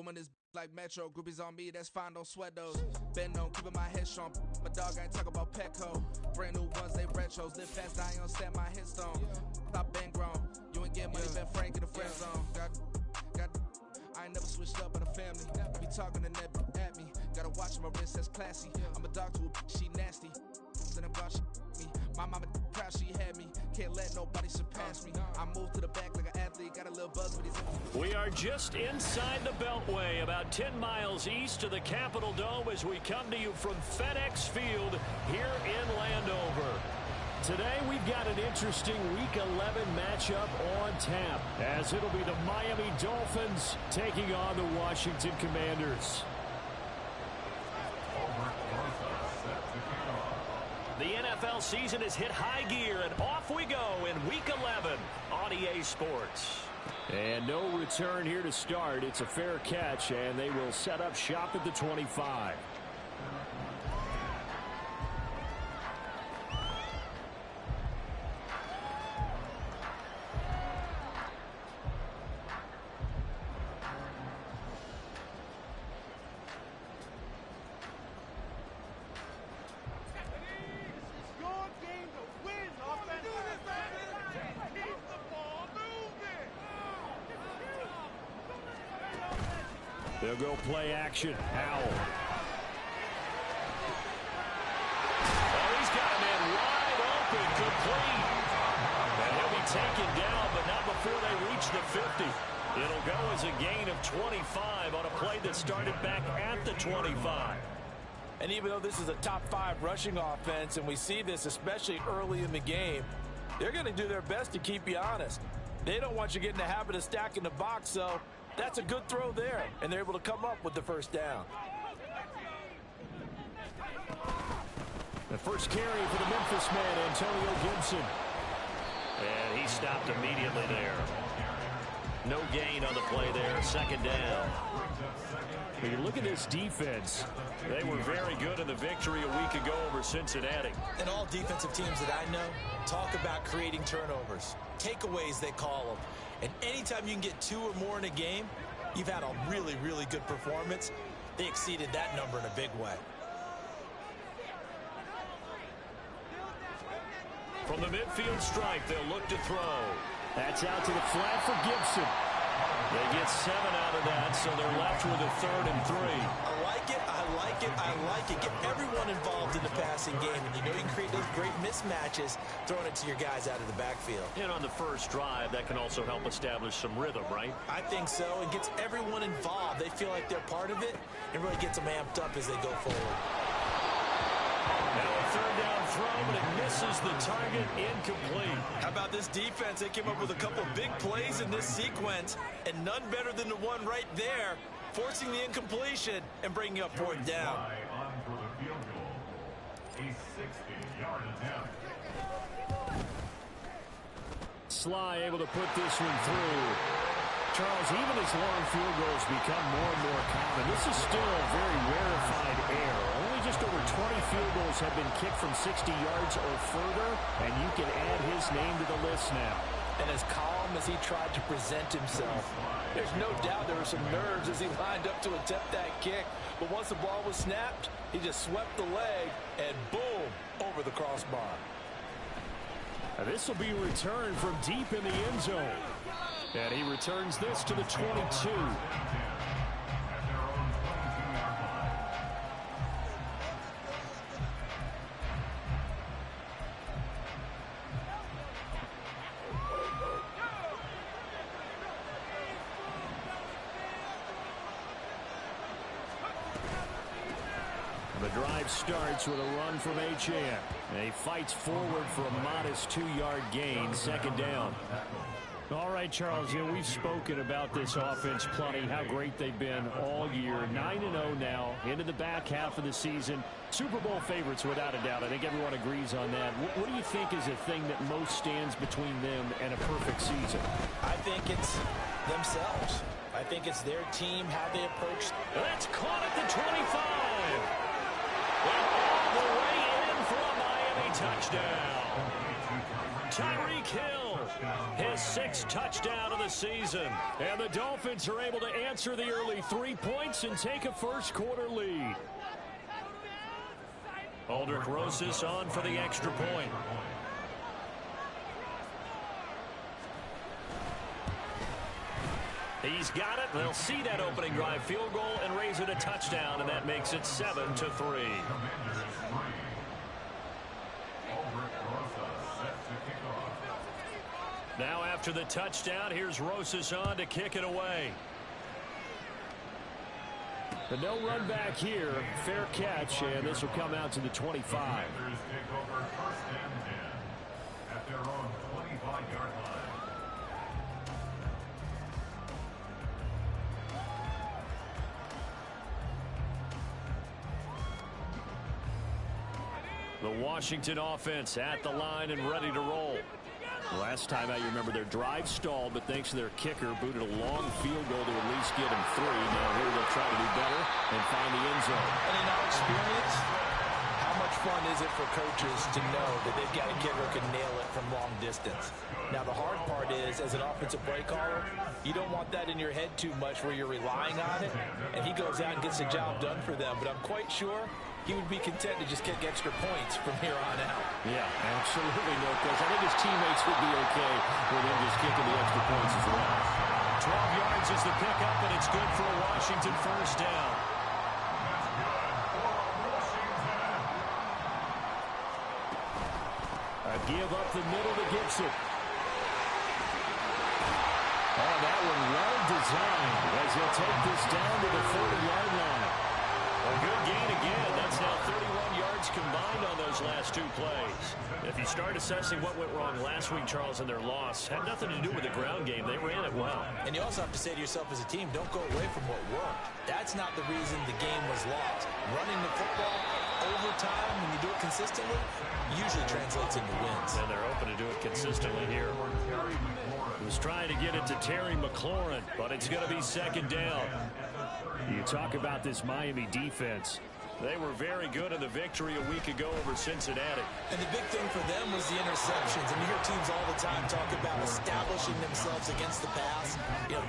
on this like Metro. Groupies on me, that's fine, don't sweat those. Been on, keeping my head strong. My dog, I ain't talking about Petco. Brand new ones, they retros. Live fast, I ain't on set my headstone. Stop been grown. You ain't get money, been Frank in the friend zone. I ain't never switched up on the family. Be talking to that at me. Gotta watch my wrist, that's classy. I'm a dog to a she nasty. And I'm gone, she me. My mama proud she had me. Can't let nobody surpass me. I move to the back like an athlete. Got a little buzz with these. We are just inside the Beltway, about 10 miles east of the Capitol Dome as we come to you from FedEx Field here in Landover. Today we've got an interesting Week 11 matchup on tap, as it'll be the Miami Dolphins taking on the Washington Commanders. The NFL season has hit high gear, and off we go in Week 11 on EA Sports. And no return here to start. It's a fair catch, and they will set up shop at the 25. They'll go play action. Howell. Oh, he's got a man wide open, complete. And he'll be taken down, but not before they reach the 50. It'll go as a gain of 25 on a play that started back at the 25. And even though this is a top 5 rushing offense, and we see this especially early in the game, they're going to do their best to keep you honest. They don't want you getting the habit of stacking the box, so that's a good throw there, and they're able to come up with the first down. The first carry for the Memphis man, Antonio Gibson. And he stopped immediately there. No gain on the play there, second down. When you look at this defense, they were very good in the victory a week ago over Cincinnati. And all defensive teams that I know talk about creating turnovers. Takeaways, they call them. And anytime you can get 2 or more in a game, you've had a really, really good performance. They exceeded that number in a big way. From the midfield stripe, they'll look to throw. That's out to the flat for Gibson. They get 7 out of that, so they're left with a 3rd and 3. I like it, I like it, I like it. Get everyone involved in the passing game, and you know you can create those great mismatches throwing it to your guys out of the backfield. And on the first drive, that can also help establish some rhythm, right? I think so. It gets everyone involved. They feel like they're part of it, and really gets them amped up as they go forward. Now a 3rd down throw, but it misses the target, incomplete. How about this defense? They came up with a couple of big plays in this sequence, and none better than the one right there, forcing the incompletion and bringing up 4th down. Sly able to put this one through. Charles, even as long field goals become more and more common, this is still a very rarefied air. Only just over 20 field goals have been kicked from 60 yards or further, and you can add his name to the list now. And as calm as he tried to present himself, there's no doubt there were some nerves as he lined up to attempt that kick. But once the ball was snapped, he just swept the leg, and boom, over the crossbar. Now this will be returned from deep in the end zone. And he returns this to the 22. The drive starts with a run from H.A. And he fights forward for a modest 2-yard gain, second down. All right, Charles, you know, we've spoken about this offense plenty, how great they've been all year. 9-0 now, into the back half of the season. Super Bowl favorites, without a doubt. I think everyone agrees on that. What do you think is the thing that most stands between them and a perfect season? I think it's themselves. I think it's their team, how they approach. That's caught at the 25. And all the way in for a Miami touchdown. Tyreek Hill, his 6th touchdown of the season. And the Dolphins are able to answer the early 3 points and take a first-quarter lead. Aldrich Rosas on for the extra point. He's got it. They'll see that opening drive field goal and raise it a touchdown, and that makes it 7-3. Now after the touchdown, here's Rosas on to kick it away. But no run back here. Fair catch, and this will come out to the 25. At their own 25-yard line. The Washington offense at the line and ready to roll. Last time out, you remember their drive stalled, but thanks to their kicker, booted a long field goal to at least get him 3. Now here they'll try to do better and find the end zone. And in our experience, how much fun is it for coaches to know that they've got a kicker who can nail it from long distance? Now, the hard part is, as an offensive play caller, you don't want that in your head too much where you're relying on it, and he goes out and gets the job done for them. But I'm quite sure he would be content to just kick extra points from here on out. Yeah, absolutely no question. I think his teammates would be okay with him just kicking the extra points as well. 12 yards is the pickup, and it's good for a Washington first down. A give up the middle to Gibson. Oh, that one well designed as he'll take this down to the 40-yard line. A good gain again. That's now 31 yards combined on those last 2 plays. If you start assessing what went wrong last week, Charles, in their loss, had nothing to do with the ground game. They ran it well. And you also have to say to yourself as a team, don't go away from what worked. That's not the reason the game was lost. Running the football over time, when you do it consistently, usually translates into wins. And they're open to do it consistently here. He was trying to get it to Terry McLaurin, but it's going to be second down. You talk about this Miami defense. They were very good in the victory a week ago over Cincinnati. And the big thing for them was the interceptions. And you hear teams all the time talk about establishing themselves against the pass,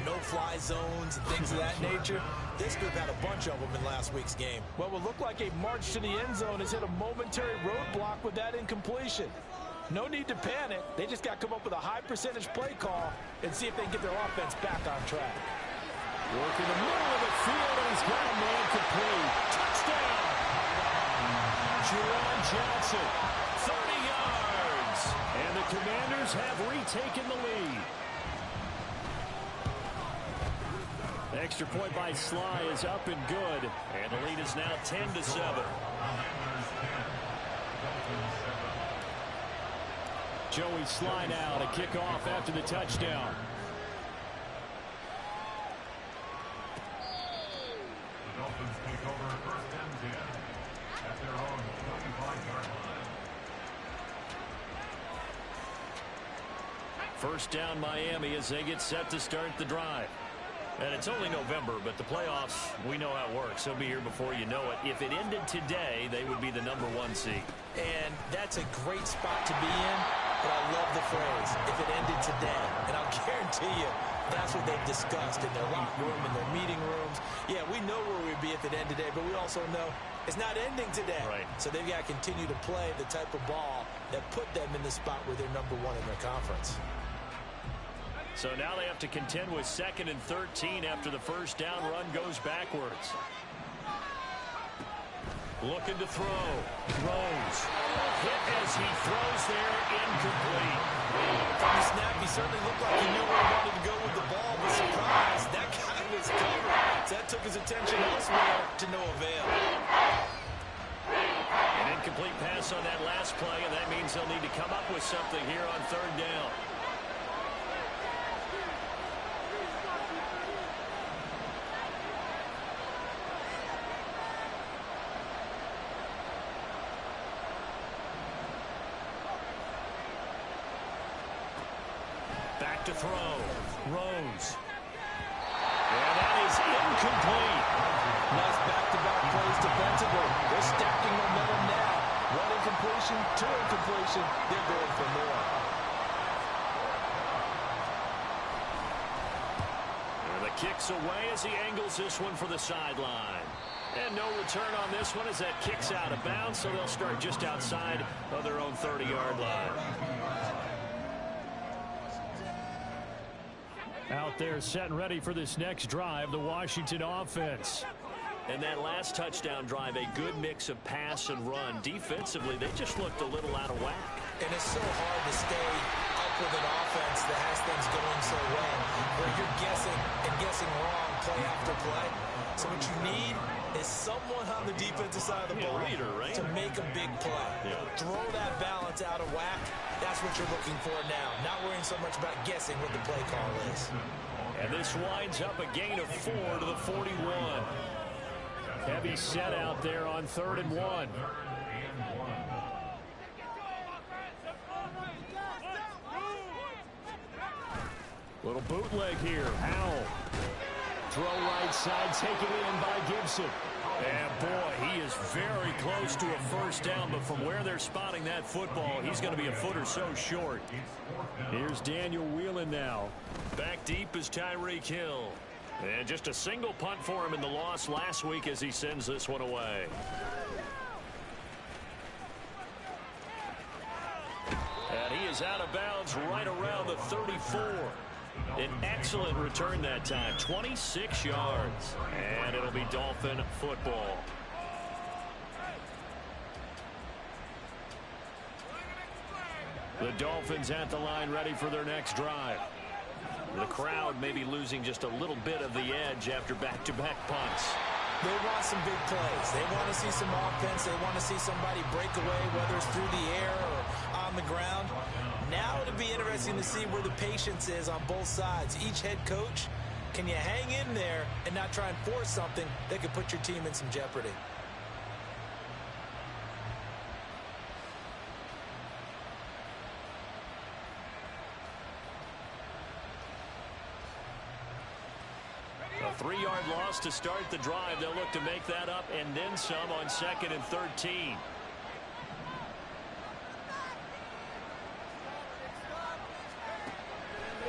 no-fly zones and things of that nature. This group had a bunch of them in last week's game. What would look like a march to the end zone has hit a momentary roadblock with that incompletion. No need to panic. They just got to come up with a high-percentage play call and see if they can get their offense back on track. Work in the middle of the field, and he's got a man complete. Touchdown! Juwan Johnson, 30 yards. And the Commanders have retaken the lead. Extra point by Sly is up and good. And the lead is now 10-7. Joey Sly now to kick off after the touchdown. Dolphins take over first and 10 at their own 25-yard line. First down Miami as they get set to start the drive. And it's only November, but the playoffs, we know how it works. They'll be here before you know it. If it ended today, they would be the #1 seed. And that's a great spot to be in, but I love the phrase, if it ended today. And I'll guarantee you, that's what they've discussed in their locker room, in their meeting rooms. Yeah, we know where we'd be if it ended today, but we also know it's not ending today. Right. So they've got to continue to play the type of ball that put them in the spot where they're #1 in their conference. So now they have to contend with 2nd and 13 after the first down run goes backwards. Looking to throw. Throws. Hit as he throws there, incomplete. From the snap, he certainly looked like he knew where he wanted to go with the ball, but surprise, that guy was covered. So that took his attention elsewhere to no avail. An incomplete pass on that last play, and that means they'll need to come up with something here on 3rd down. Back to throw. Rose. And that is incomplete. Nice back-to-back plays defensively. They're stacking momentum now. One incompletion, 2 incompletion. They're going for more. kicks away as he angles this one for the sideline. And no return on this one as that kicks out of bounds, so they'll start just outside of their own 30-yard line. Out there set and ready for this next drive, the Washington offense. And that last touchdown drive, a good mix of pass and run. Defensively, they just looked a little out of whack. And it's so hard to stay up with an offense that has things going so well, where you're guessing wrong play after play. So what you need is someone on the defensive side of the ball to make a big play. Throw that balance out of whack. That's what you're looking for now. Not worrying so much about guessing what the play call is. And this winds up a gain of 4 to the 41. Heavy set out there on 3rd and 1. Little bootleg here. Howell. Throw right side, taken in by Gibson. And boy, he is very close to a first down, but from where they're spotting that football, he's going to be a foot or so short. Here's Daniel Whelan now. Back deep is Tyreek Hill. And just a single punt for him in the loss last week as he sends this one away. And he is out of bounds right around the 34. An excellent return that time, 26 yards. And it'll be Dolphin football. The Dolphins at the line ready for their next drive. The crowd may be losing just a little bit of the edge after back-to-back punts. They want some big plays. They want to see some offense. They want to see somebody break away, whether it's through the air or on the ground. Now it'll be interesting to see where the patience is on both sides. Each head coach, can you hang in there and not try and force something that could put your team in some jeopardy? A 3-yard loss to start the drive. They'll look to make that up and then some on 2nd and 13.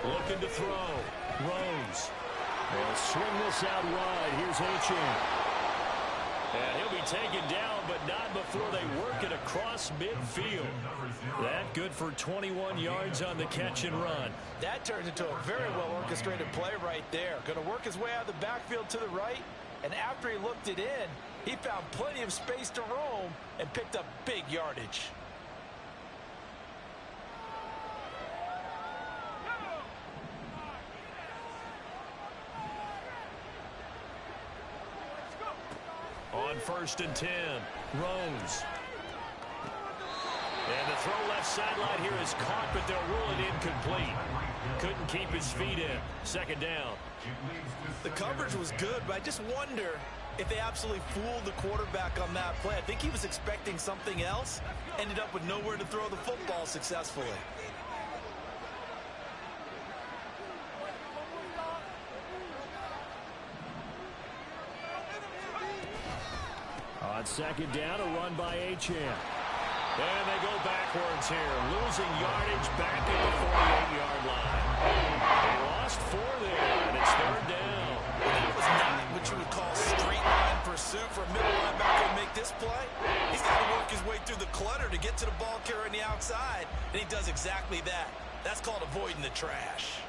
Looking to throw. Rose. They'll swing this out wide. Here's Achane. And he'll be taken down, but not before they work it across midfield. That good for 21 yards on the catch and run. That turns into a very well-orchestrated play right there. Going to work his way out of the backfield to the right, and after he looked it in, he found plenty of space to roam and picked up big yardage. On 1st and 10, Rose. And the throw left sideline here is caught, but they'll rule it incomplete. Couldn't keep his feet in. 2nd down. The coverage was good, but I just wonder if they absolutely fooled the quarterback on that play. I think he was expecting something else, ended up with nowhere to throw the football successfully. On 2nd down, a run by Achane. And they go backwards here, losing yardage back at the 48-yard line. They lost 4 there, and it's 3rd down. That was not what you would call straight line pursuit for a middle linebacker to make this play. He's got to work his way through the clutter to get to the ball carrier on the outside, and he does exactly that. That's called avoiding the trash.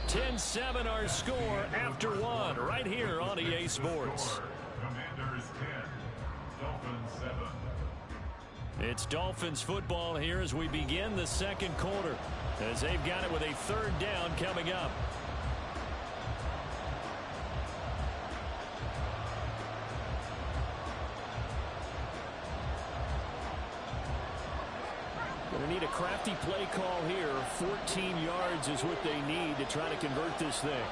10-7 our score after 1 right here on EA Sports. Commanders 10, Dolphins 7. It's Dolphins football here as we begin the 2nd quarter, as they've got it with a 3rd down coming up. Going to need a crafty play call here. 14 yards is what they need to try to convert this thing.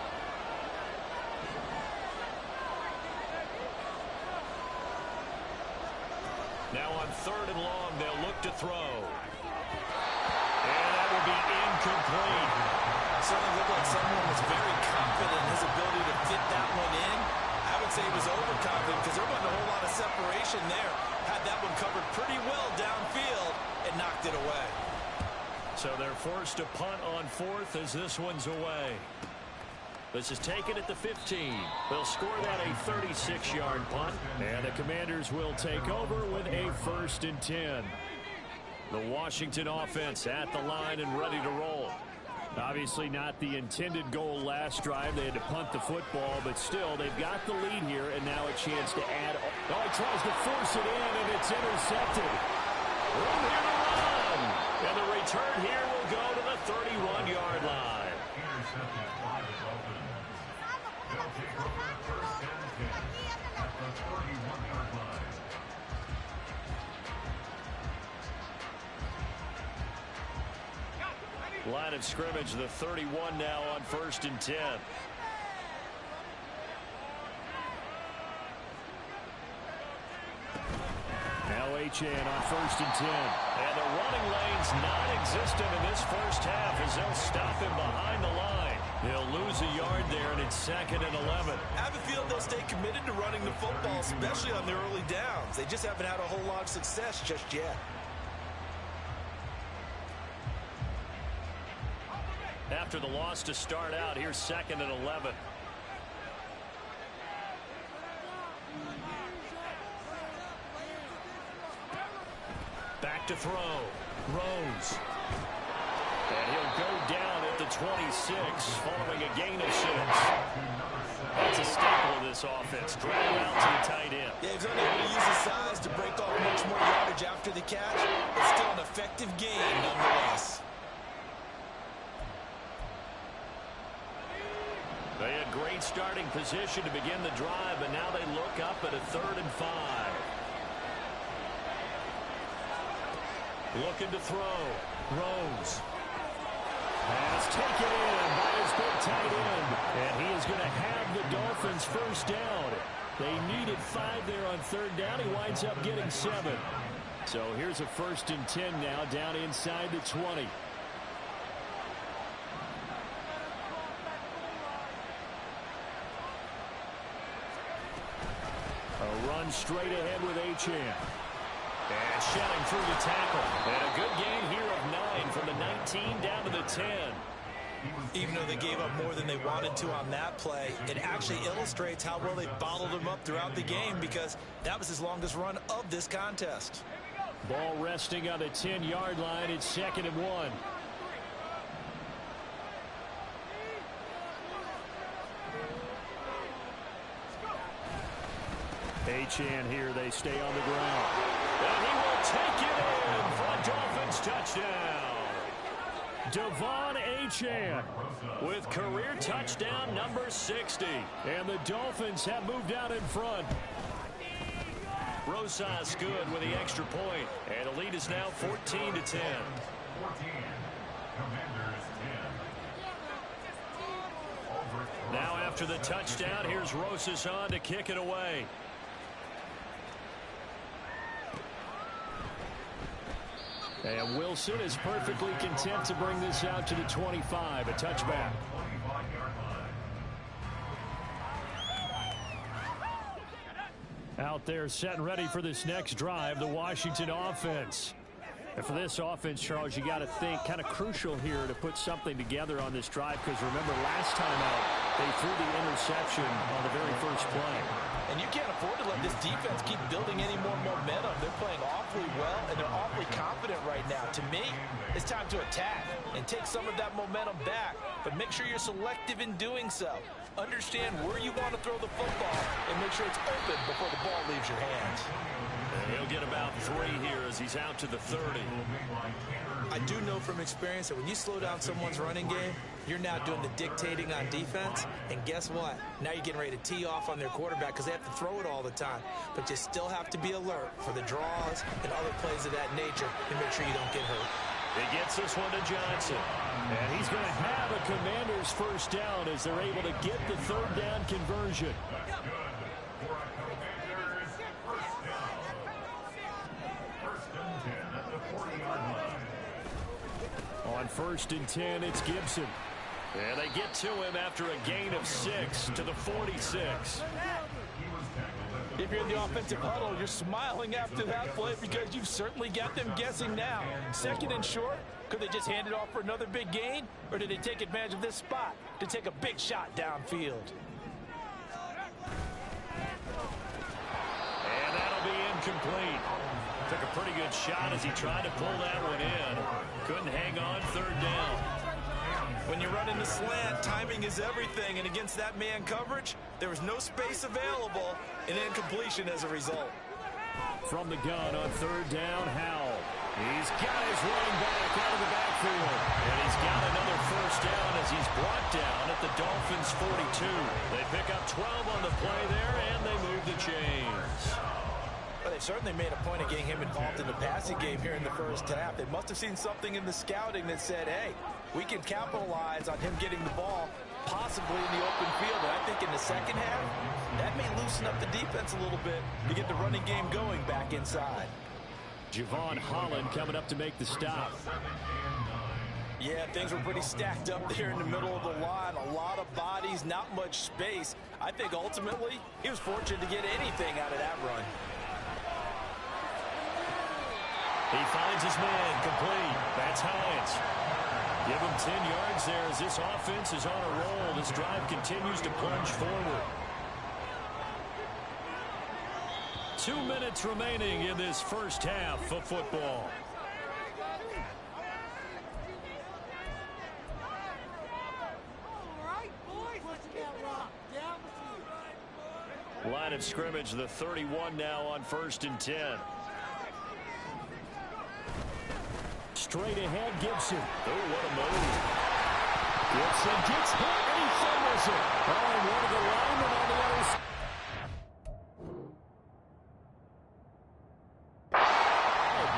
Now on 3rd and long, they'll look to throw. And that will be incomplete. Certainly looked like someone was very confident in his ability to fit that one in. I would say he was overconfident because there wasn't a whole lot of separation there. Had that one covered pretty well downfield and knocked it away. So they're forced to punt on 4th as this one's away. This is taken at the 15. They'll score that a 36-yard punt. And the Commanders will take over with a 1st and 10. The Washington offense at the line and ready to roll. Obviously not the intended goal last drive. They had to punt the football, but still, they've got the lead here, and now a chance to add. Oh, he tries to force it in, and it's intercepted. Room here to run. And the return here will go to the 31-yard line. Intercepted by the Dolphins. They'll take over 1st and 10 at the 31-yard line. Line of scrimmage, the 31 now on 1st and 10. Now Achane on 1st and 10. And the running lane's non-existent in this first half as they'll stop him behind the line. He'll lose a yard there, and it's 2nd and 11. I have a feeling they'll stay committed to running the football, especially on their early downs. They just haven't had a whole lot of success just yet. After the loss to start out, here's 2nd and 11. Back to throw. Rose. And he'll go down at the 26 following a gain of 6. That's a staple of this offense. Drag out to the tight end. Yeah, he's unable to use his size to break off much more yardage after the catch. It's still an effective gain nonetheless. They had great starting position to begin the drive, but now they look up at a 3rd and 5. Looking to throw. Rose. Pass taken in by his big tight end. And he is going to have the Dolphins first down. They needed 5 there on 3rd down. He winds up getting 7. So here's a 1st and 10 now down inside the 20. A run straight ahead with Achane. And shedding through the tackle. And a good gain here of 9 from the 19 down to the 10. Even though they gave up more than they wanted to on that play, it actually illustrates how well they bottled him up throughout the game because that was his longest run of this contest. Ball resting on the 10-yard line. It's 2nd and 1. Achane here. They stay on the ground. And he will take it in for a Dolphins touchdown. Devon Achane with career touchdown number 60. And the Dolphins have moved out in front. Rosas good with the extra point. And the lead is now 14-10. 14. Commanders 10. Now after the touchdown, here's Rosas on to kick it away. And Wilson is perfectly content to bring this out to the 25, a touchback. Out there set and ready for this next drive, the Washington offense. And for this offense, Charles, you got to think kind of crucial here to put something together on this drive because remember last time out, they threw the interception on the very first play. And you can't afford to let this defense keep building any more momentum. They're playing awfully well, and they're awfully confident right now. To me, it's time to attack and take some of that momentum back. But make sure you're selective in doing so. Understand where you want to throw the football and make sure it's open before the ball leaves your hands. And he'll get about 3 here as he's out to the 30. I do know from experience that when you slow down someone's running game, you're now doing the dictating on defense. And guess what? Now you're getting ready to tee off on their quarterback because they have to throw it all the time. But you still have to be alert for the draws and other plays of that nature and make sure you don't get hurt. He gets this one to Johnson. And he's going to have a Commander's first down as they're able to get the 3rd down conversion. On 1st and 10, it's Gibson. And they get to him after a gain of 6 to the 46. If you're in the offensive huddle, you're smiling after that play because you've certainly got them guessing now. 2nd and short, Could they just hand it off for another big gain? Or did they take advantage of this spot to take a big shot downfield? And that'll be incomplete. Took a pretty good shot as he tried to pull that one in. Couldn't hang on, third down. When you run into slant, timing is everything, and against that man coverage, there was no space available, and incompletion as a result. From the gun on third down, Howell. He's got his running back out of the backfield. And he's got another first down as he's brought down at the Dolphins' 42. They pick up 12 on the play there, and they move the chains. Well, they certainly made a point of getting him involved in the passing game here in the first half. They must have seen something in the scouting that said, hey, we can capitalize on him getting the ball possibly in the open field. And I think in the second half, that may loosen up the defense a little bit to get the running game going back inside. Javon Holland coming up to make the stop. Yeah, things were pretty stacked up there in the middle of the line. A lot of bodies, not much space. I think ultimately he was fortunate to get anything out of that run. He finds his man complete. That's Hines. Give him 10 yards there as this offense is on a roll. This drive continues to plunge forward. 2 minutes remaining in this first half of football. Line of scrimmage, the 31 now on 1st and 10. Straight ahead, Gibson. Oh, what a move. Gibson gets hit, and he fumbles it. Oh, and one of the linemen on the other side.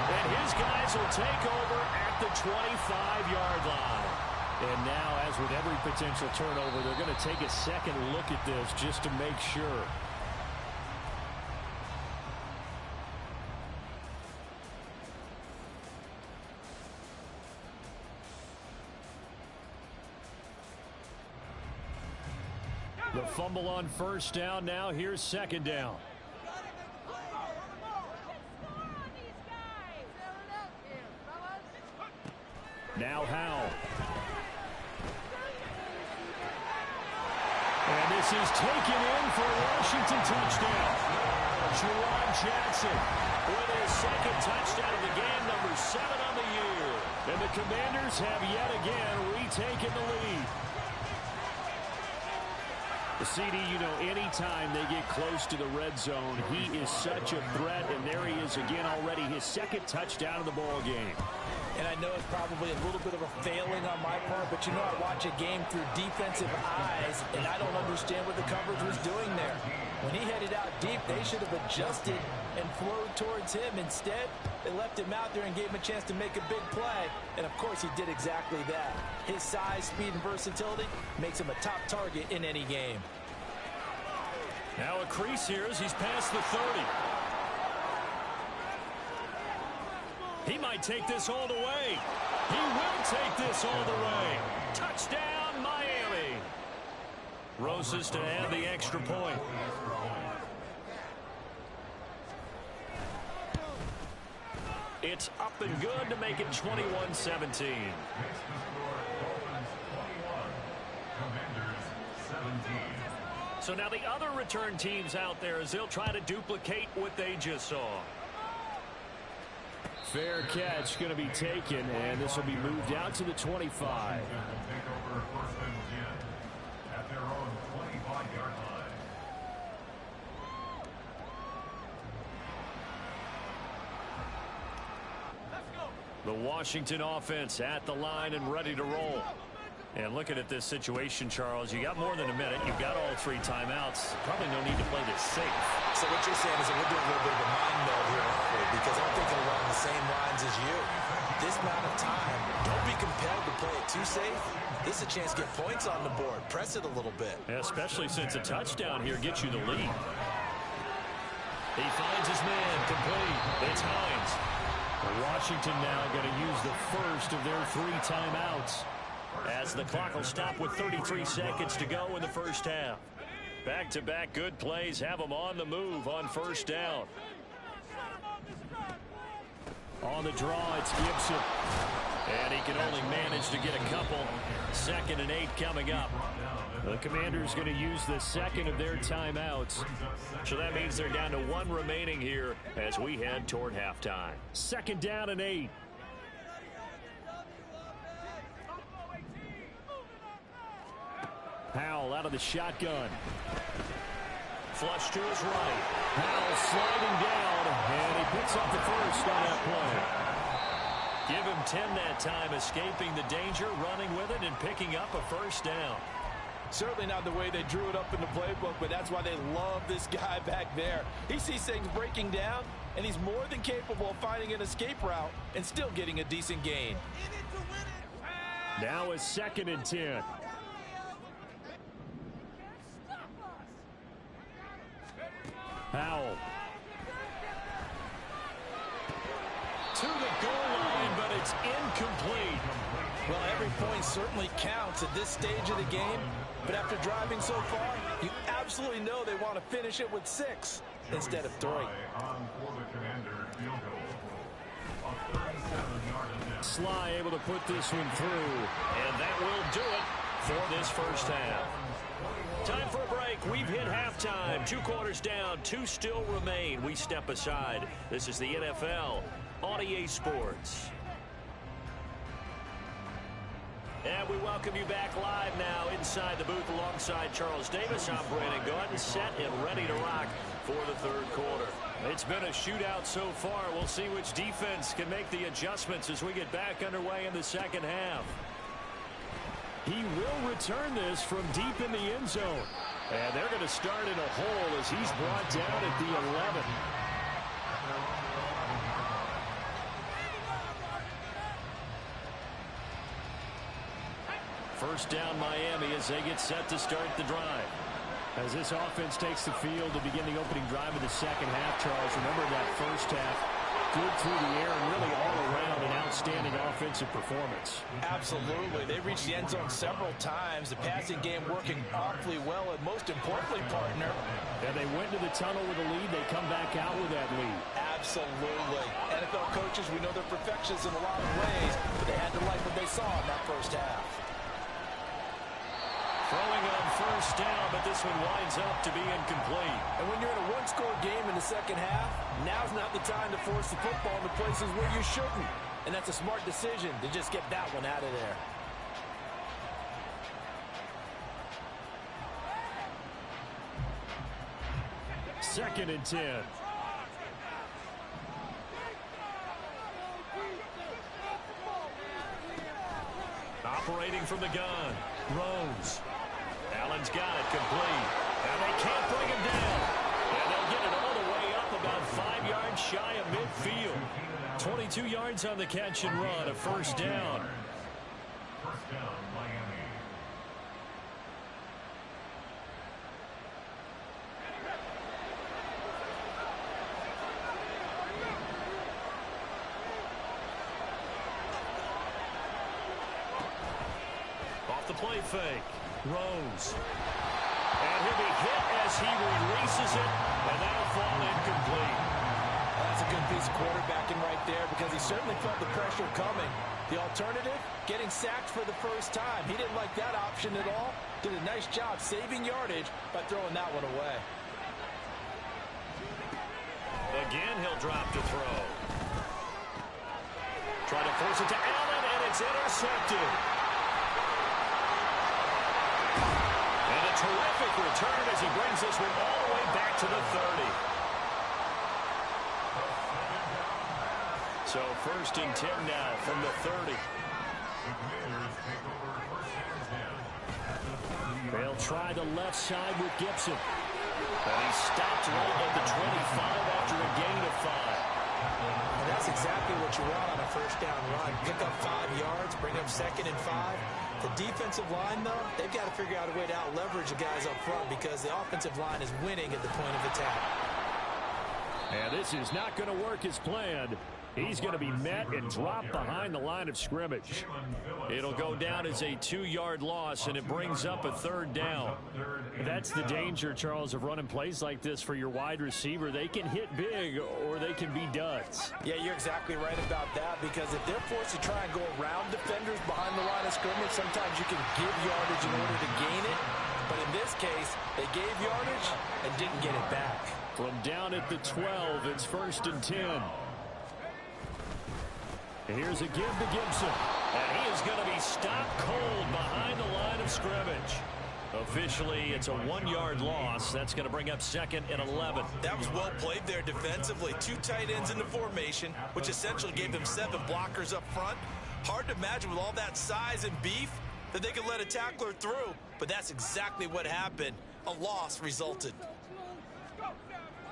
And his guys will take over at the 25-yard line. And now, as with every potential turnover, they're going to take a second look at this just to make sure. The fumble on first down. Now here's second down. Now Howell. And this is taken in for a Washington touchdown. Juwan Jackson with his second touchdown of the game, number 7 on the year. And the Commanders have yet again retaken the lead. The CD, you know, anytime they get close to the red zone, he is such a threat, and there he is again already, his second touchdown of the ball game. And I know it's probably a little bit of a failing on my part, but you know I watch a game through defensive eyes, and I don't understand what the coverage was doing there. When he headed out deep, they should have adjusted and flowed towards him. Instead, they left him out there and gave him a chance to make a big play. And, of course, he did exactly that. His size, speed, and versatility makes him a top target in any game. Now a crease here as he's past the 30. He might take this all the way. He will take this all the way. Touchdown, Miami. Roses to add the extra point. It's up and good to make it 21-17. So now the other return teams out there as they'll try to duplicate what they just saw. Fair catch going to be taken, and this will be moved out to the 25. The Washington offense at the line and ready to roll. And looking at this situation, Charles, you got more than a minute. You've got all 3 timeouts. Probably no need to play this safe. So what you're saying is that we're doing a little bit of a mind meld here, because I'm thinking along the same lines as you. This amount of time, don't be compelled to play it too safe. This is a chance to get points on the board. Press it a little bit. Especially since a touchdown here gets you the lead. He finds his man complete. It's Hines. Washington now going to use the first of their 3 timeouts, as the clock will stop with 33 seconds to go in the first half. Back-to-back good plays have them on the move on first down. On the draw, it's Gibson. And he can only manage to get a couple. 2nd and 8 coming up. The Commanders going to use the second of their timeouts. So that means they're down to 1 remaining here as we head toward halftime. 2nd down and 8. Powell out of the shotgun. Flush to his right. Powell sliding down, and he picks up the first on that play. Give him 10 that time, escaping the danger, running with it, and picking up a first down. Certainly not the way they drew it up in the playbook, but that's why they love this guy back there. He sees things breaking down, and he's more than capable of finding an escape route and still getting a decent gain. Now a 2nd and 10. Powell. To the goal line, but it's incomplete. Well, every point certainly counts at this stage of the game, but after driving so far, you absolutely know they want to finish it with 6 instead of 3. Sly able to put this one through, and that will do it for this first half. Time for a break. We've hit halftime. 2 quarters down. 2 still remain. We step aside. This is the NFL on EA Sports. And we welcome you back live now inside the booth alongside Charles Davis. I'm Brandon Gaudin, set and ready to rock for the 3rd quarter. It's been a shootout so far. We'll see which defense can make the adjustments as we get back underway in the 2nd half. He will return this from deep in the end zone. And they're going to start in a hole as he's brought down at the 11. First down Miami as they get set to start the drive. As this offense takes the field to begin the opening drive of the 2nd half, Charles, remember that first half, good through the air and really all around an outstanding offensive performance. Absolutely. They reached the end zone several times. The passing game working awfully well, and most importantly, partner. And they went to the tunnel with a lead. They come back out with that lead. Absolutely. NFL coaches, we know they're perfectionists in a lot of ways, but they had to like what they saw in that first half. Throwing on first down, but this one winds up to be incomplete. And when you're in a 1-score game in the 2nd half, now's not the time to force the football into places where you shouldn't. And that's a smart decision to just get that one out of there. Second and 10. Operating from the gun, Rose. Allen's got it complete, and they can't bring him down. And they'll get it all the way up about 5 yards shy of midfield. 22 yards on the catch and run, a first down. First down, Miami. Off the play fake. Rose. And he'll be hit as he releases it, and that'll fall incomplete. That's a good piece of quarterbacking right there because he certainly felt the pressure coming. The alternative, getting sacked for the first time. He didn't like that option at all. Did a nice job saving yardage by throwing that one away. Again, he'll drop to throw. Try to force it to Allen, and it's intercepted. Terrific return as he brings this one all the way back to the 30. So 1st and 10 now from the 30. They'll try the left side with Gibson. And he stopped right at the 25 after a gain of 5. And that's exactly what you want on a first down run. Pick up 5 yards, bring up 2nd and 5. The defensive line, though, they've got to figure out a way to out-leverage the guys up front because the offensive line is winning at the point of attack. And this is not going to work as planned. He's going to be met and dropped behind the line of scrimmage. It'll go down as a 2-yard loss, and it brings up a 3rd down. That's the danger, Charles, of running plays like this for your wide receiver. They can hit big or they can be duds. Yeah, you're exactly right about that, because if they're forced to try and go around defenders behind the line of scrimmage, sometimes you can give yardage in order to gain it. But in this case, they gave yardage and didn't get it back. From down at the 12, it's 1st and 10. And here's a give to Gibson. And he is going to be stopped cold behind the line of scrimmage. Officially, it's a 1-yard loss. That's going to bring up 2nd and 11. That was well played there defensively. 2 tight ends in the formation, which essentially gave them 7 blockers up front. Hard to imagine with all that size and beef that they could let a tackler through. But that's exactly what happened. A loss resulted.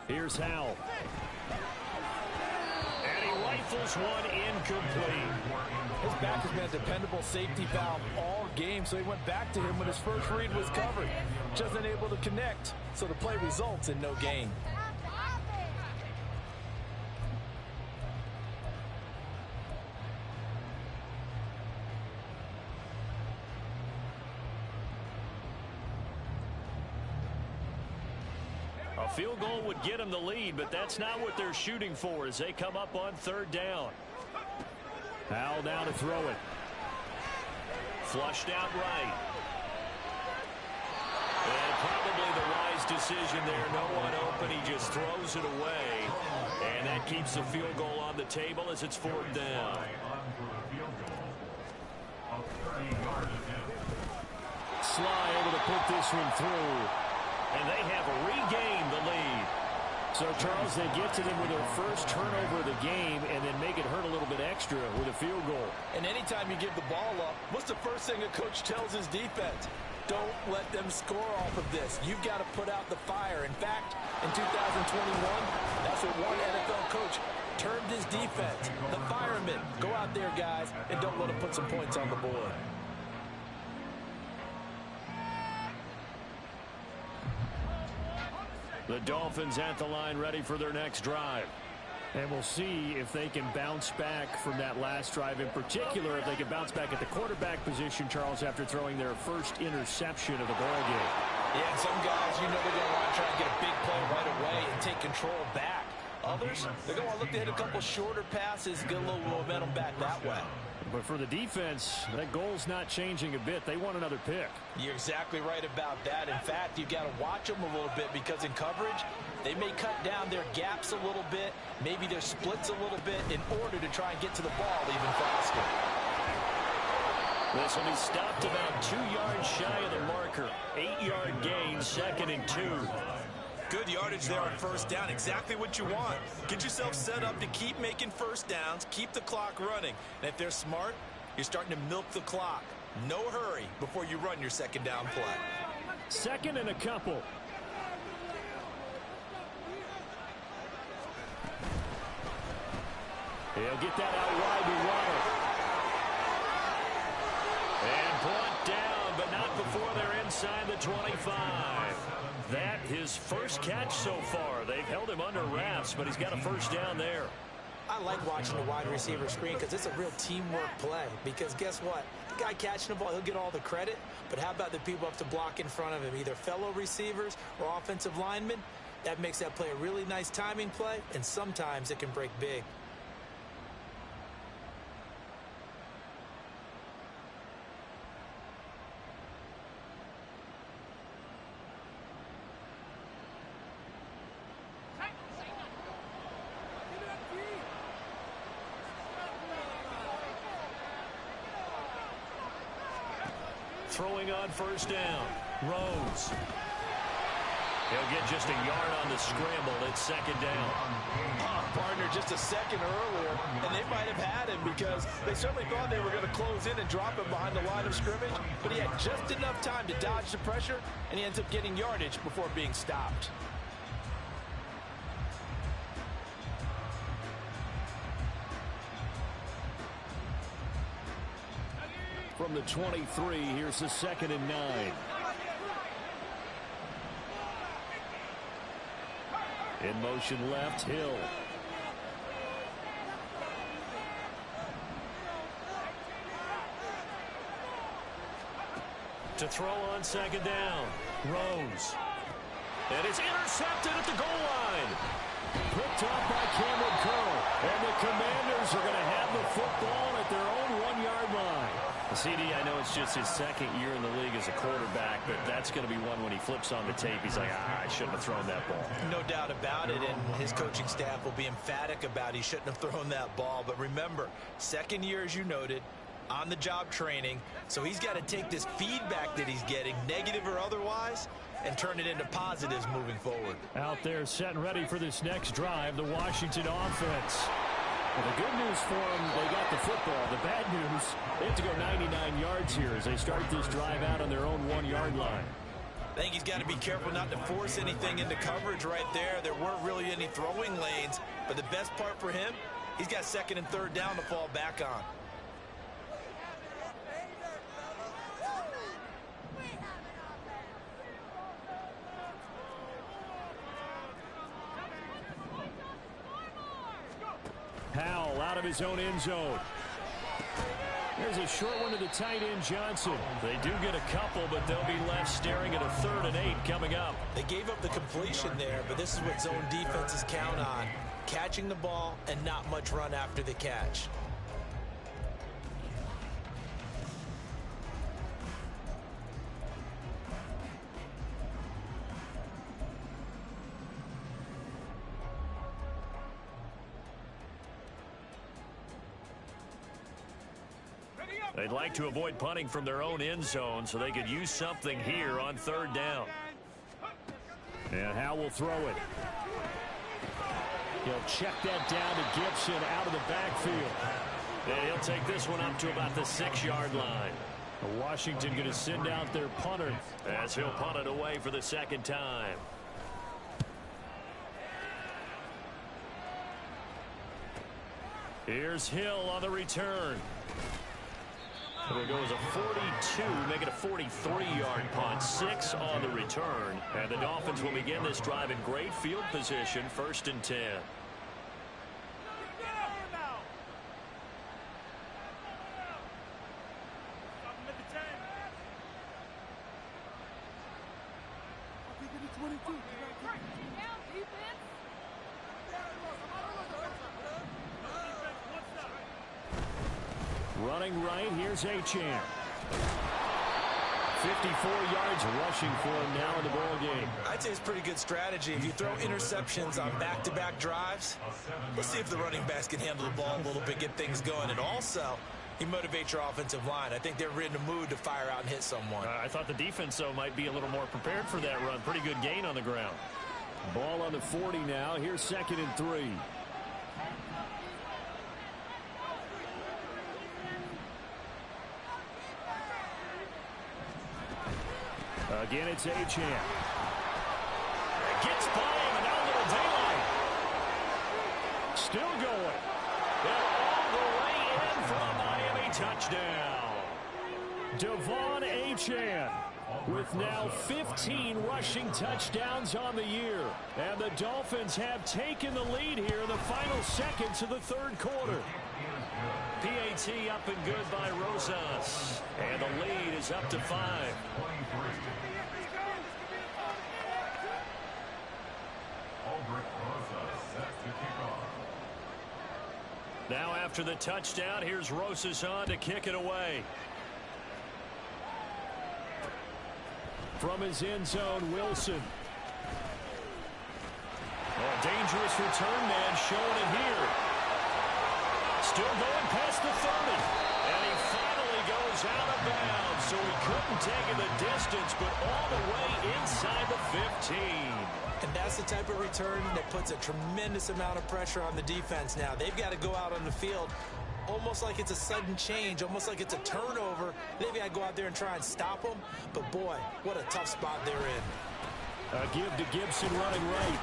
Here's Howell. And he rifles one incomplete. His back has been a dependable safety valve all game, so he went back to him when his first read was covered. Just unable to connect, so the play results in no gain. A field goal would get them the lead, but that's not what they're shooting for as they come up on 3rd down. Howell now to throw it. Flushed out right. And probably the wise decision there. No one open. He just throws it away. And that keeps the field goal on the table as it's 4th down. Sly able to put this one through. And they have regained the lead. So, Charles, they get to them with their first turnover of the game and then make it hurt a little bit extra with a field goal. And anytime you give the ball up, what's the first thing a coach tells his defense? Don't let them score off of this. You've got to put out the fire. In fact, in 2021, that's what one NFL coach termed his defense. The firemen. Go out there, guys, and don't let them put some points on the board. The Dolphins at the line ready for their next drive. And we'll see if they can bounce back from that last drive. In particular, if they can bounce back at the quarterback position, Charles, after throwing their first interception of the ballgame. Yeah, and some guys, you know they're going to want to try and get a big play right away and take control back. Others, they're going to look to hit a couple shorter passes, get a little momentum back that way. But for the defense, that goal's not changing a bit. They want another pick. You're exactly right about that. In fact, you've got to watch them a little bit because in coverage, they may cut down their gaps a little bit, maybe their splits a little bit in order to try and get to the ball even faster. This will be stopped about 2 yards shy of the marker. 8-yard gain, 2nd and 2. Good yardage there on 1st down. Exactly what you want. Get yourself set up to keep making 1st downs, keep the clock running. And if they're smart, you're starting to milk the clock. No hurry before you run your 2nd down play. 2nd and a couple. He'll get that out wide to Waddle. And brought down, but not before they're inside the 25. That his first catch so far. They've held him under wraps, but he's got a 1st down there. I like watching the wide receiver screen because it's a real teamwork play. Because guess what? The guy catching the ball, he'll get all the credit. But how about the people up to block in front of him, either fellow receivers or offensive linemen? That makes that play a really nice timing play, and sometimes it can break big. Throwing on 1st down. Rose. He'll get just a yard on the scramble. It's 2nd down. Partner just a second earlier, and they might have had him because they certainly thought they were going to close in and drop him behind the line of scrimmage, but he had just enough time to dodge the pressure, and he ends up getting yardage before being stopped. From the 23, here's the 2nd and 9. In motion left, Hill. To throw on second down. Rose. And it's intercepted at the goal line. Picked up by Cameron Curl. And the Commanders are going to have the football at their own 1-yard line. CD, I know it's just his second year in the league as a quarterback, but that's going to be one when he flips on the tape. He's like, I shouldn't have thrown that ball. No doubt about it, and his coaching staff will be emphatic about he shouldn't have thrown that ball. But remember, second year, as you noted, on-the-job training, so he's got to take this feedback that he's getting, negative or otherwise, and turn it into positives moving forward. Out there set and ready for this next drive, the Washington offense. Well, the good news for them, they got the football. The bad news, they have to go 99 yards here as they start this drive out on their own 1-yard line. I think he's got to be careful not to force anything into coverage right there. There weren't really any throwing lanes, but the best part for him, he's got second and third down to fall back on. Powell out of his own end zone. There's a short one to the tight end, Johnson. They do get a couple, but they'll be left staring at a 3rd and 8 coming up. They gave up the completion there, but this is what zone defenses count on. Catching the ball and not much run after the catch. They'd like to avoid punting from their own end zone so they could use something here on 3rd down. And Howe will throw it. He'll check that down to Gibson out of the backfield. And he'll take this one up to about the 6-yard line. Washington going to send out their punter as he'll punt it away for the 2nd time. Here's Hill on the return. It'll go as a 42, make it a 43-yard punt, 6 on the return. And the Dolphins will begin this drive in great field position, 1st and 10. Running right, here's Achane. 54 yards rushing for him now in the ball game. I'd say it's pretty good strategy. If you throw interceptions on back-to-back drives, let's see if the running backs can handle the ball a little bit, get things going. And also, he motivates your offensive line. I think they're in the mood to fire out and hit someone. I thought the defense, though, might be a little more prepared for that run. Pretty good gain on the ground. Ball on the 40 now. Here's 2nd and 3. Again, it's Achane. Gets by him, and now a little daylight. Still going. And all the way in for a Miami touchdown. Devon Achane with now 15 rushing touchdowns on the year. And the Dolphins have taken the lead here in the final seconds of the 3rd quarter. PAT up and good by Rosas. And the lead is up to 5. Now after the touchdown, here's Rosas on to kick it away. From his end zone, Wilson. Oh, dangerous return man showing it here. Still going past the 30. And he finally goes out of bounds. So he couldn't take it the distance, but all the way inside the 15. And that's the type of return that puts a tremendous amount of pressure on the defense now. They've got to go out on the field almost like it's a sudden change, almost like it's a turnover. They've got to go out there and try and stop them. But, boy, what a tough spot they're in. A give to Gibson running right.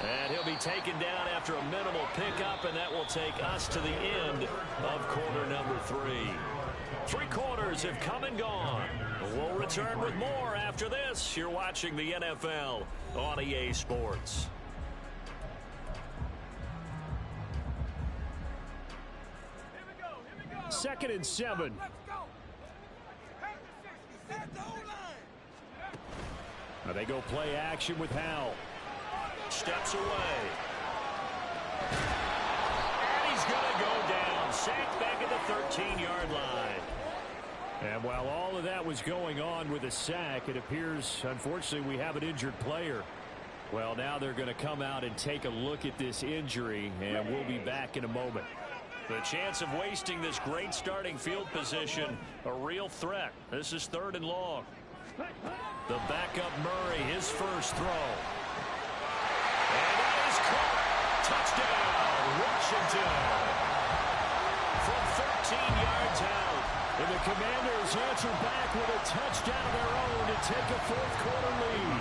And he'll be taken down after a minimal pickup, and that will take us to the end of quarter number 3. 3 quarters have come and gone. We'll return with more after this. You're watching the NFL on EA Sports. Here we go. 2nd and 7. Now they go play action with Howell. Steps away. And he's going to go down. Sacked back at the 13-yard line. And while all of that was going on with a sack, it appears, unfortunately, we have an injured player. Well, now they're going to come out and take a look at this injury, and we'll be back in a moment. The chance of wasting this great starting field position, a real threat. This is 3rd and long. The backup Murray, his first throw. And that is caught. Touchdown, Washington. From 13 yards out. And the Commanders answer back with a touchdown of their own to take a 4th quarter lead.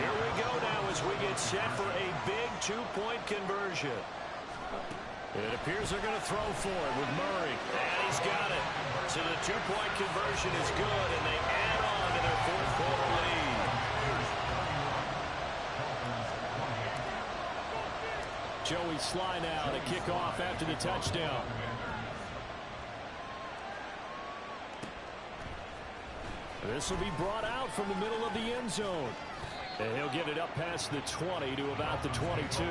Here we go now as we get set for a big 2-point conversion. It appears they're going to throw for it with Murray. And he's got it. So the 2-point conversion is good, and they add on to their 4th quarter lead. Joey Sly now to kick off after the touchdown. This will be brought out from the middle of the end zone. And he'll get it up past the 20 to about the 22.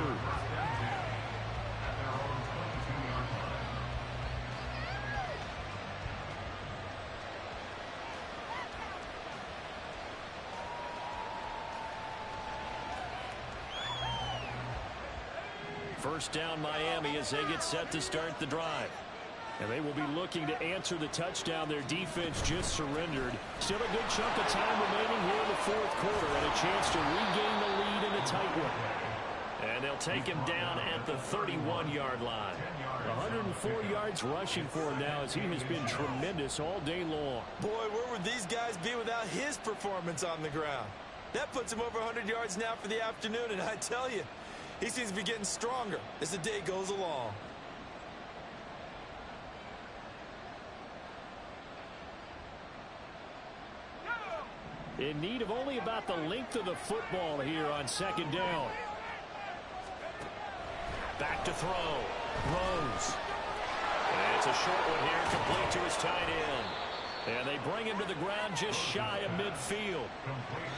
First down Miami as they get set to start the drive. And they will be looking to answer the touchdown their defense just surrendered. Still a good chunk of time remaining here in the 4th quarter and a chance to regain the lead in a tight one. And they'll take him down at the 31-yard line. 104 yards rushing for him now as he has been tremendous all day long. Boy, where would these guys be without his performance on the ground? That puts him over 100 yards now for the afternoon, and I tell you, he seems to be getting stronger as the day goes along. In need of only about the length of the football here on 2nd down. Back to throw. Rose. And it's a short one here, complete to his tight end. And they bring him to the ground just shy of midfield.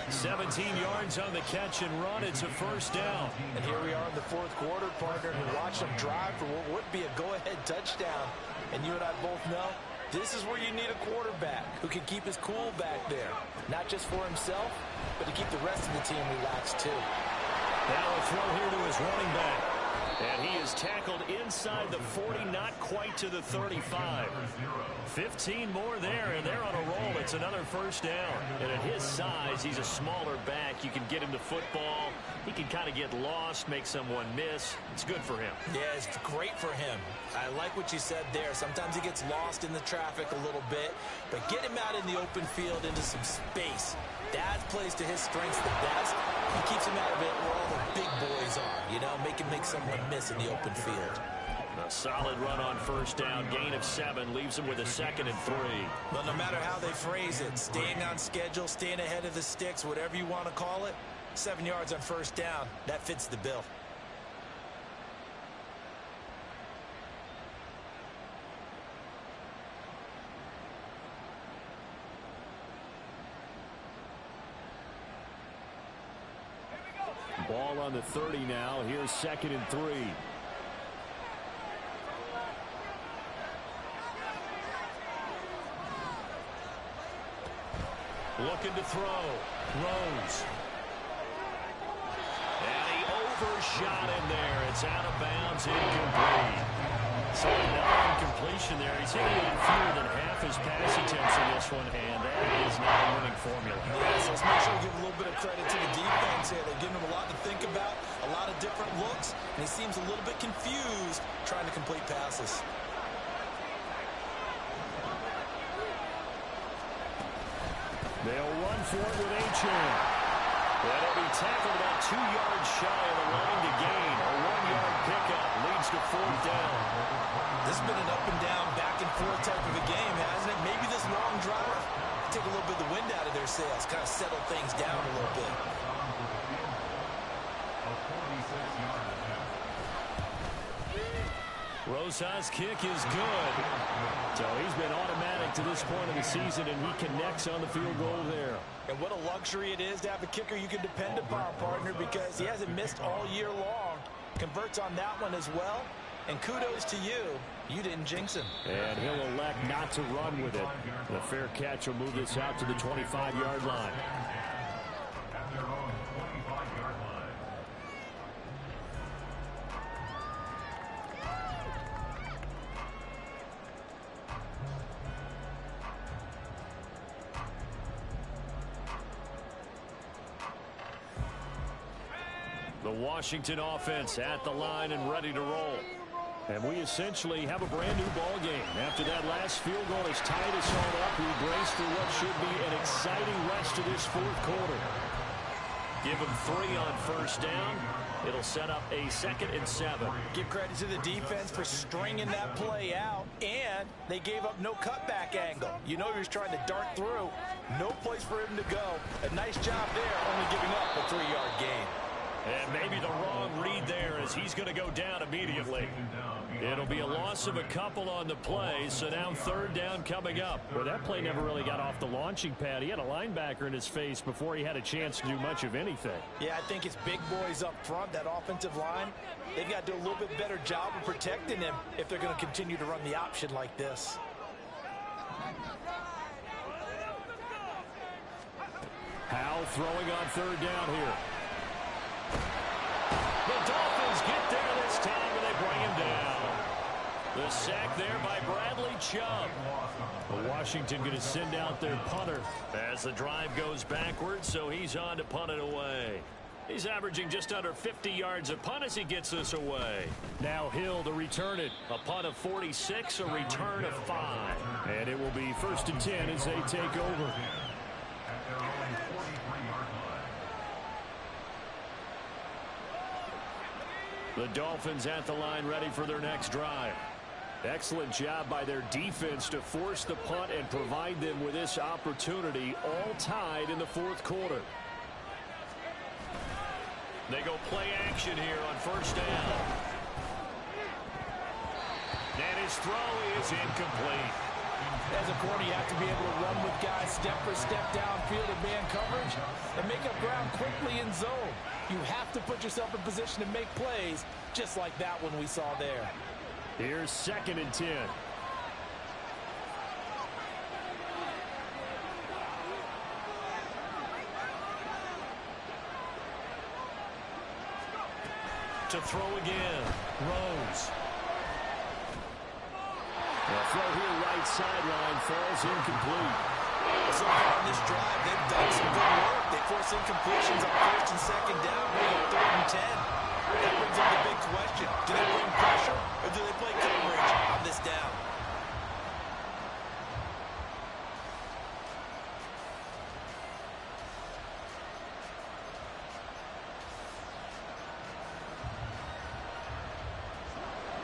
17 yards on the catch and run. It's a first down. And here we are in the 4th quarter, partner, and watch them drive for what would be a go-ahead touchdown. And you and I both know this is where you need a quarterback who can keep his cool back there. Not just for himself, but to keep the rest of the team relaxed too. Now a throw here to his running back. And he is tackled inside the 40, not quite to the 35. 15 more there, and they're on a roll. It's another first down. And at his size, he's a smaller back. You can get him the football. He can kind of get lost, make someone miss. It's good for him. Yeah, it's great for him. I like what you said there. Sometimes he gets lost in the traffic a little bit, but get him out in the open field into some space. That plays to his strengths the best. He keeps him out of it where all the big boys are, you know, make someone miss in the open field. A solid run on first down, gain of 7, leaves him with a 2nd and 3. But no matter how they phrase it, staying on schedule, staying ahead of the sticks, whatever you want to call it, 7 yards on first down, that fits the bill. Ball on the 30 now. Here's 2nd and 3. Looking to throw. Rose. And he overshot him there. It's out of bounds, incomplete. So another incompletion there. He's hitting on fewer than half his pass attempts in this one, and that is not a winning formula. Yes, let's make sure we give a little bit of credit to the defense here. They're giving him a lot to think about, a lot of different looks, and he seems a little bit confused trying to complete passes. They'll run for it with H.M. That'll be tackled about 2 yards shy of the line to gain. A 1-yard pickup leads to 4th down. This has been an up and down, back and forth type of a game, hasn't it? Maybe this long drive take a little bit of the wind out of their sails, kind of settle things down a little bit. Rosas' kick is good. So he's been automatic to this point of the season, and he connects on the field goal there. And what a luxury it is to have a kicker you can depend upon, partner, because he hasn't missed all year long. Converts on that one as well. And kudos to you. You didn't jinx him. And he'll elect not to run with it. The fair catch will move this out to the 25-yard line. At their own 25-yard line. The Washington offense at the line and ready to roll. And we essentially have a brand new ball game. After that last field goal has tied us all up, we brace for what should be an exciting rest of this fourth quarter. Give them 3 on first down. It'll set up a 2nd and 7. Give credit to the defense for stringing that play out, and they gave up no cutback angle. You know he was trying to dart through. No place for him to go. A nice job there, only giving up a 3-yard gain. And maybe the wrong read there as he's going to go down immediately. It'll be a loss of a couple on the play, so now 3rd down coming up. Well, that play never really got off the launching pad. He had a linebacker in his face before he had a chance to do much of anything. Yeah, I think it's big boys up front, that offensive line. They've got to do a little bit better job of protecting him if they're going to continue to run the option like this. Howell throwing on 3rd down here. The Dolphins get there this time, and they bring him down. The sack there by Bradley Chubb. Well, Washington going to send out their punter as the drive goes backwards, so he's on to punt it away. He's averaging just under 50 yards a punt as he gets this away. Now Hill to return it. A punt of 46, a return of 5. And it will be 1st and 10 as they take over. The Dolphins at the line ready for their next drive. Excellent job by their defense to force the punt and provide them with this opportunity, all tied in the 4th quarter. They go play action here on 1st down. And his throw is incomplete. As a corner, you have to be able to run with guys step for step downfield in man coverage and make up ground quickly in zone. You have to put yourself in position to make plays just like that one we saw there. Here's 2nd and 10. To throw again, Rose. The throw here right sideline falls incomplete. So far on this drive, they've done some good work. They force incompletions on 1st and 2nd down, maybe 3rd and 10. That brings up the big question. Do they bring pressure or do they play coverage on this down?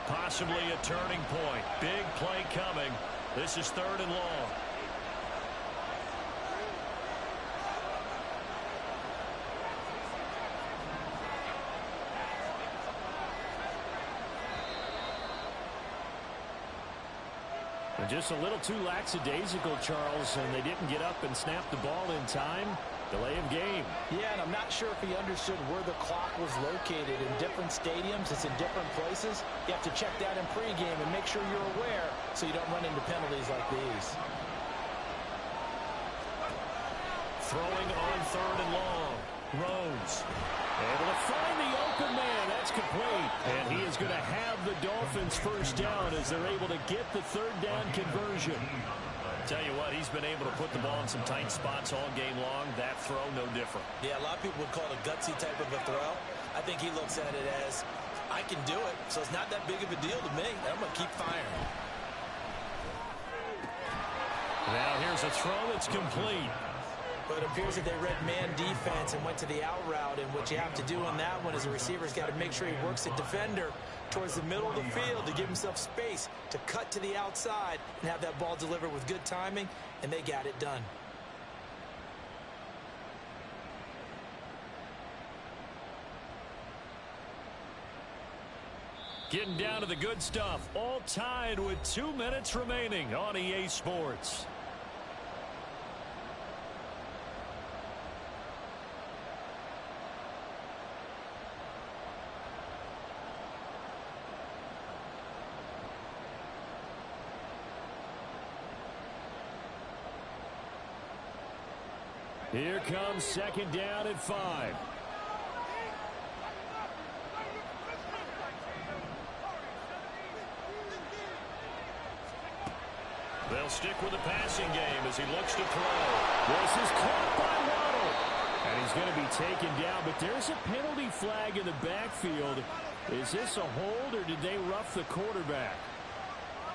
Possibly a turning point. Big play coming. This is 3rd and long. And just a little too lackadaisical, Charles, and they didn't get up and snap the ball in time. Delay of game. Yeah, and I'm not sure if he understood where the clock was located. In different stadiums, it's in different places. You have to check that in pregame and make sure you're aware so you don't run into penalties like these. Throwing on 3rd and long. Rose. Able to find the open man. That's complete. And he is going to have the Dolphins 1st down as they're able to get the 3rd down conversion. Tell you what, he's been able to put the ball in some tight spots all game long. That throw, no different. Yeah, a lot of people would call it a gutsy type of a throw. I think he looks at it as, I can do it, so it's not that big of a deal to me. I'm going to keep firing. Now here's a throw that's complete. But it appears that they read man defense and went to the out route, and what you have to do on that one is a receiver's got to make sure he works the defender towards the middle of the field to give himself space to cut to the outside and have that ball delivered with good timing, and they got it done. Getting down to the good stuff. All tied with 2 minutes remaining on EA Sports. Here comes second down at 5. They'll stick with the passing game as he looks to throw. This is caught by Waddle. And he's going to be taken down, but there's a penalty flag in the backfield. Is this a hold, or did they rough the quarterback?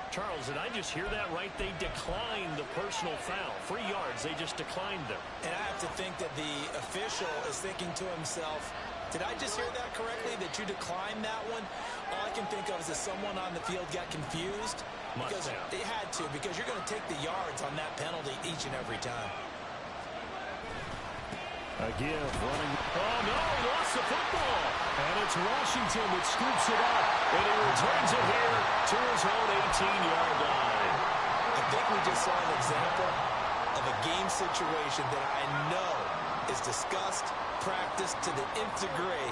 Charles, did I just hear that right? They declined the personal foul. 3 yards, they just declined them. And I have to think that the official is thinking to himself, did I just hear that correctly, that you declined that one? All I can think of is that someone on the field got confused. Because they had to, because you're going to take the yards on that penalty each and every time. Again, running. Oh, no, lost the football. And it's Washington that scoops it up. And he returns it here to his own 18-yard line. I think we just saw an example of a game situation that I know is discussed, practiced to the nth degree,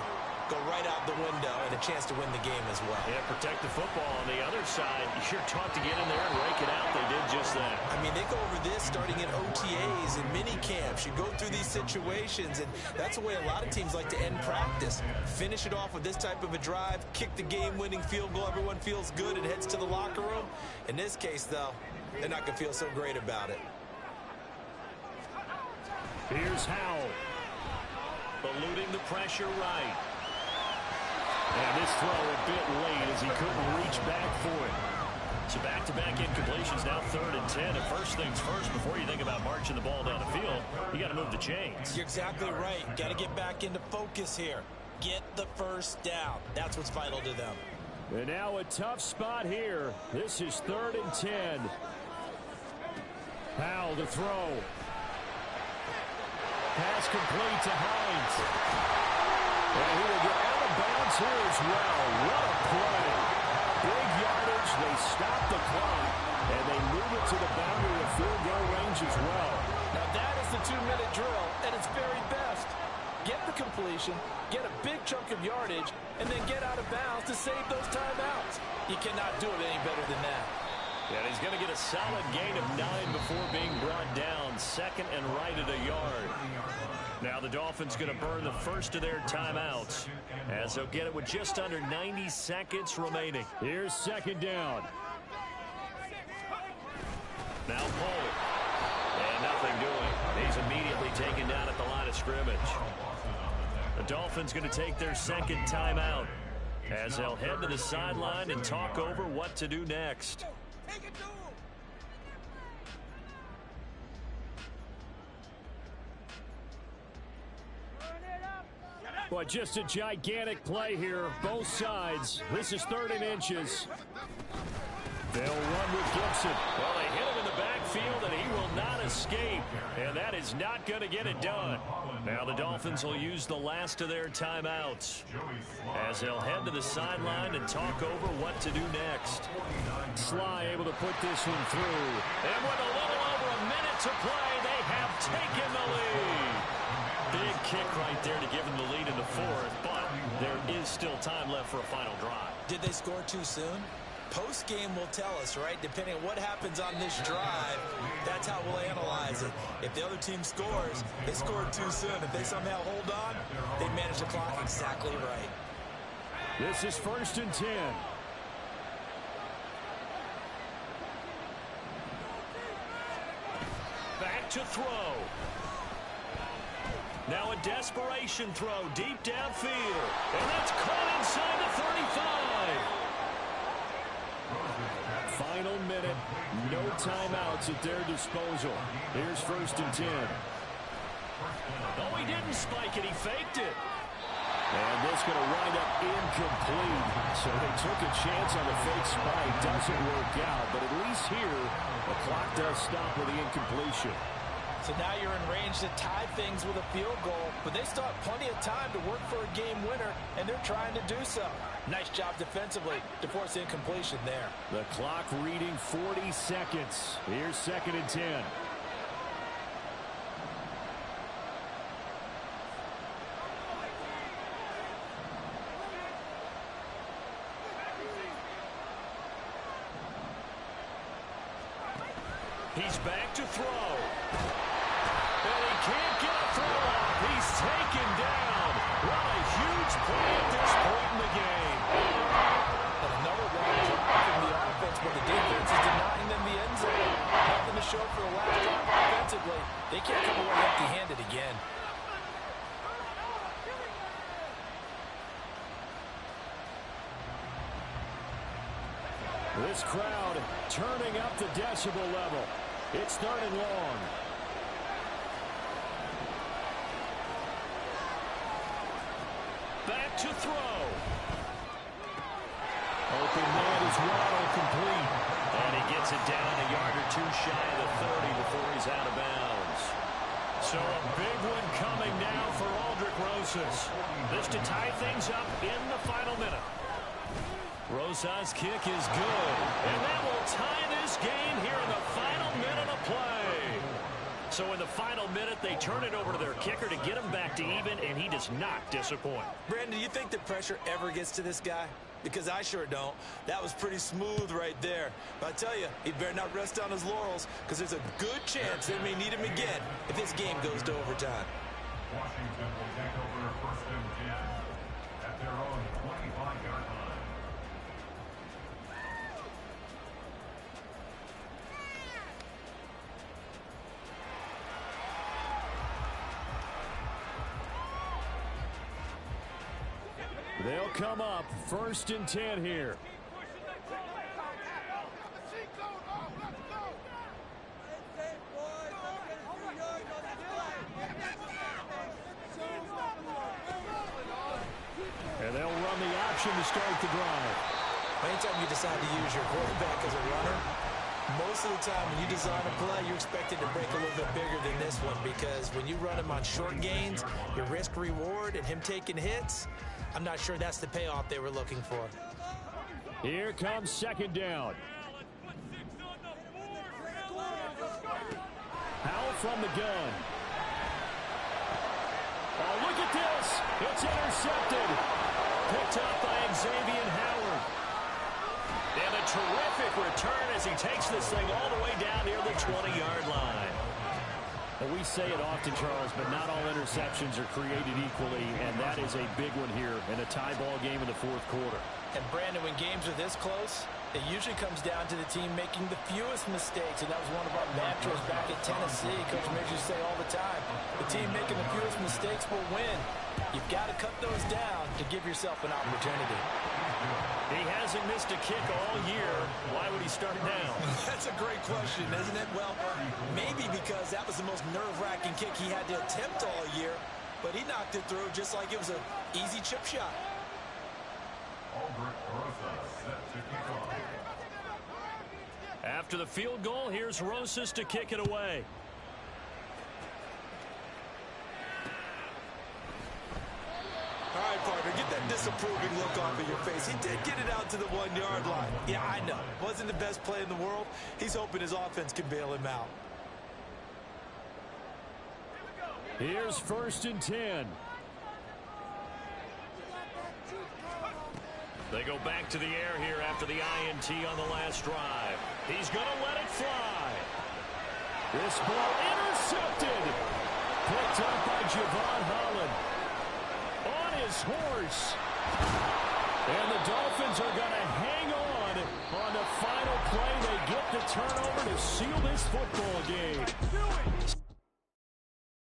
go right out the window, and a chance to win the game as well. Yeah, protect the football on the other side. You're taught to get in there and rake it out. They did just that. I mean, they go over this starting in OTAs and mini camps. You go through these situations, and that's the way a lot of teams like to end practice. Finish it off with this type of a drive, kick the game-winning field goal. Everyone feels good and heads to the locker room. In this case, though, they're not going to feel so great about it. Here's Howell. Eluding the pressure right. And this throw a bit late as he couldn't reach back for it. So back-to-back incompletions, now 3rd and 10. And first things first, before you think about marching the ball down the field, you got to move the chains. You're exactly right. Got to get back into focus here. Get the first down. That's what's vital to them. And now a tough spot here. This is 3rd and 10. Howell to throw. Pass complete to Hines. And he will get out of bounds here as well. What a play. Big yardage. They stop the clock. And they move it to the boundary of field goal range as well. Now that is the 2-minute drill at its very best. Get the completion, get a big chunk of yardage, and then get out of bounds to save those timeouts. You cannot do it any better than that. And he's going to get a solid gain of 9 before being brought down. 2nd and right at a yard. Now the Dolphins going to burn the first of their timeouts as they'll get it with just under 90 seconds remaining. Here's 2nd down. Now Pollard. And nothing doing. He's immediately taken down at the line of scrimmage. The Dolphins going to take their 2nd timeout as they'll head to the sideline and talk over what to do next. Well, just a gigantic play here, both sides. This is 3rd and inches. They'll run with Gibson. Well, they hit him in the backfield, and he will not escape. And that is not going to get it done. Now the Dolphins will use the last of their timeouts as they'll head to the sideline and talk over what to do next. Sly able to put this one through. And with a little over a minute to play, they have taken the lead. Big kick right there to give them the lead in the 4th, but there is still time left for a final drive. Did they score too soon? Post-game will tell us, right? Depending on what happens on this drive, that's how we'll analyze it. If the other team scores, they scored too soon. If they somehow hold on, they manage the clock exactly right. This is 1st and 10. Back to throw. Now a desperation throw deep downfield. And that's caught inside the 35. Final minute. No timeouts at their disposal. Here's 1st and 10. Oh, he didn't spike it. He faked it. And this going to wind up incomplete. So they took a chance on the fake spike. Doesn't work out. But at least here, the clock does stop with the incompletion. So now you're in range to tie things with a field goal, but they still have plenty of time to work for a game winner, and they're trying to do so. Nice job defensively to force incompletion there. The clock reading 40 seconds. Here's 2nd and 10. He's back to throw. And he can't get a throw off. He's taken down. What a huge play at this point in the game. And another long drive from the offense, but the defense is denying them the end zone. Nothing to show for the last drive offensively. They can't come away empty-handed again. This crowd turning up the decibel level. It's 3rd and long. Back to throw. Open man is Waddle, complete. And he gets it down a yard or two shy of the 30 before he's out of bounds. So a big one coming now for Aldrick Rosas. This to tie things up in the final minute. Rosas' kick is good. And that will tie this game here in the final minute of play. So in the final minute, they turn it over to their kicker to get him back to even, and he does not disappoint. Brandon, do you think the pressure ever gets to this guy? Because I sure don't. That was pretty smooth right there. But I tell you, he better not rest on his laurels, because there's a good chance they may need him again if this game goes to overtime. Washington will take over 1st and 10 at their own 25-yard line. They'll come up 1st and 10 here. And they'll run the option to start the drive. Anytime you decide to use your quarterback as a runner, most of the time when you design a play, you're expected to break a little bit bigger than this one, because when you run him on short gains, your risk-reward and him taking hits, I'm not sure that's the payoff they were looking for. Here comes 2nd down. Howell from the gun. Oh, look at this. It's intercepted. Picked up by Xavier Howard. And a terrific return as he takes this thing all the way down near the 20-yard line. And we say it often, Charles, but not all interceptions are created equally, and that is a big one here in a tie ball game in the 4th quarter. And Brandon, when games are this close, it usually comes down to the team making the fewest mistakes, and that was one of our mantras back at Tennessee. Coach Major say all the time, the team making the fewest mistakes will win. You've got to cut those down to give yourself an opportunity. He hasn't missed a kick all year. Why would he start now? That's a great question, isn't it? Well, maybe because that was the most nerve-wracking kick he had to attempt all year, but he knocked it through just like it was an easy chip shot. Aldrick Rosas set to kick off. After the field goal, here's Rosas to kick it away. All right, partner, get that disapproving look off of your face. He did get it out to the 1-yard line. Yeah, I know. Wasn't the best play in the world. He's hoping his offense can bail him out. Here's 1st and 10. They go back to the air here after the INT on the last drive. He's going to let it fly. This ball intercepted. Picked up by Javon Holland. On his horse. And the Dolphins are going to hang on the final play. They get the turnover to seal this football game.